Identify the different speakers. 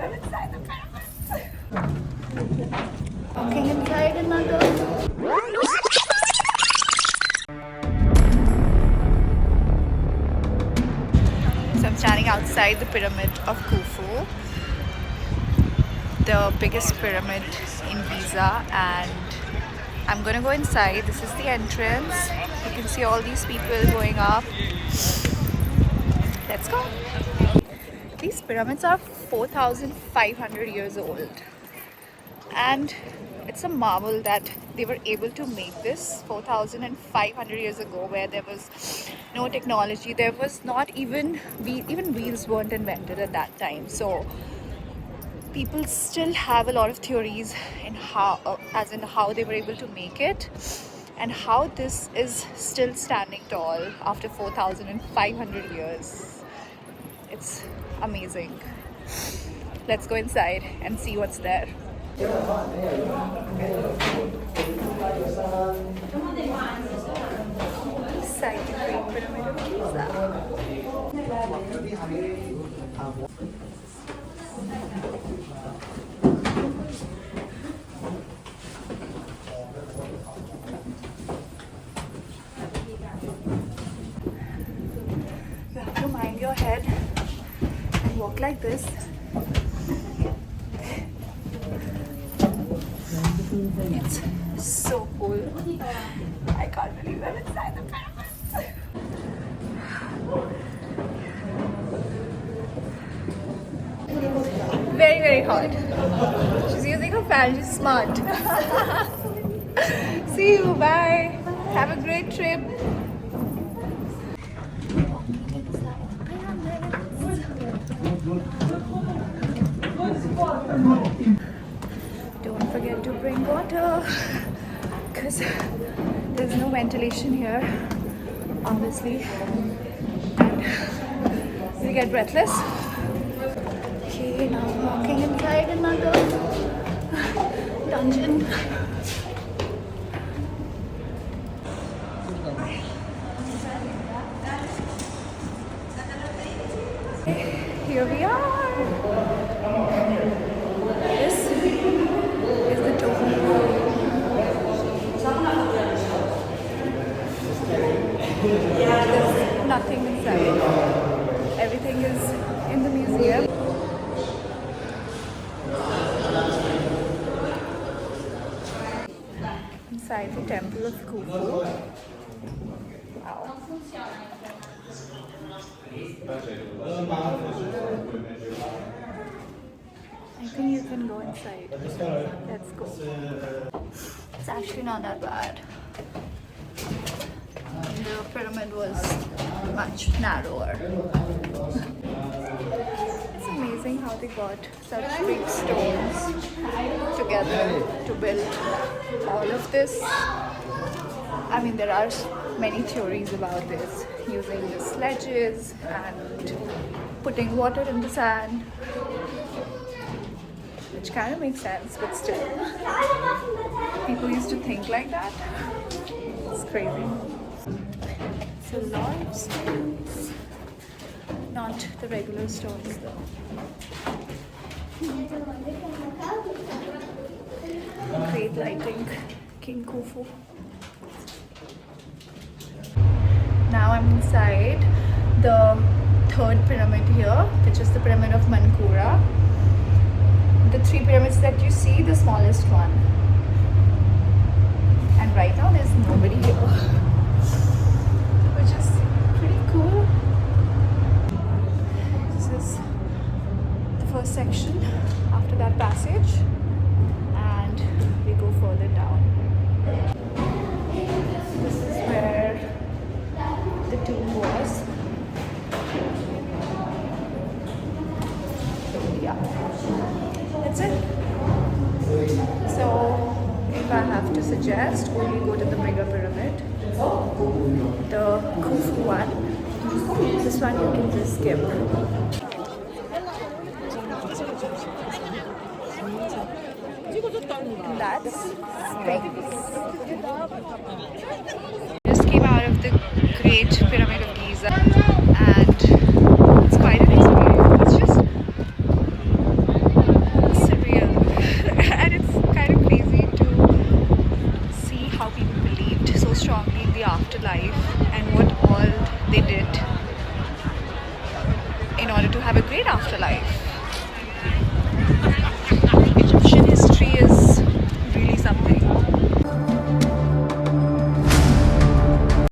Speaker 1: I'm inside the pyramids. Walking inside another. So I'm standing outside the Pyramid of Khufu, the biggest pyramid in Giza, and I'm gonna go inside. This is the entrance. You can see all these people going up. Let's go. These pyramids are 4,500 years old, and it's a marvel that they were able to make this 4,500 years ago, where there was no technology. There was not even wheels weren't invented at that time. So people still have a lot of theories in how they were able to make it, and how this is still standing tall after 4,500 years. It's amazing. Let's go inside and see what's there. Inside the Great Pyramid of Giza. You have to mind your head and walk like this. It's so cool. I can't believe I'm inside the pyramids. Very, very hot. She's using her fan. She's smart. See you. Bye. Have a great trip. Don't forget to bring water, because there's no ventilation here, obviously, and you get breathless. Okay, now I'm walking inside another dungeon. Here we are. This is the tomb. There's nothing inside. Everything is in the museum. Inside the temple of Khufu. Wow. I think you can go inside. Let's go. It's actually not that bad. The pyramid was much narrower. It's amazing how they got such big stones together to build all of this. I mean, there are many theories about this, using the sledges and putting water in the sand, which kind of makes sense, but still, people used to think like that. It's crazy. It's a lot of stones, not the regular stones though. Great lighting, King Khufu. Now I'm inside the third pyramid here, which is the Pyramid of Menkaure. The three pyramids that you see, the smallest one. And right now there's nobody here, which is pretty cool. This is the first section after that passage, and we go further down. This is where the tomb was. Yeah, that's it. So if I have to suggest, only go to the bigger pyramid, the Khufu one. This one you can just skip. And that's space. Just came out of the Great Pyramid of Giza, and it's quite an experience. It's just afterlife and what all they did in order to have a great afterlife.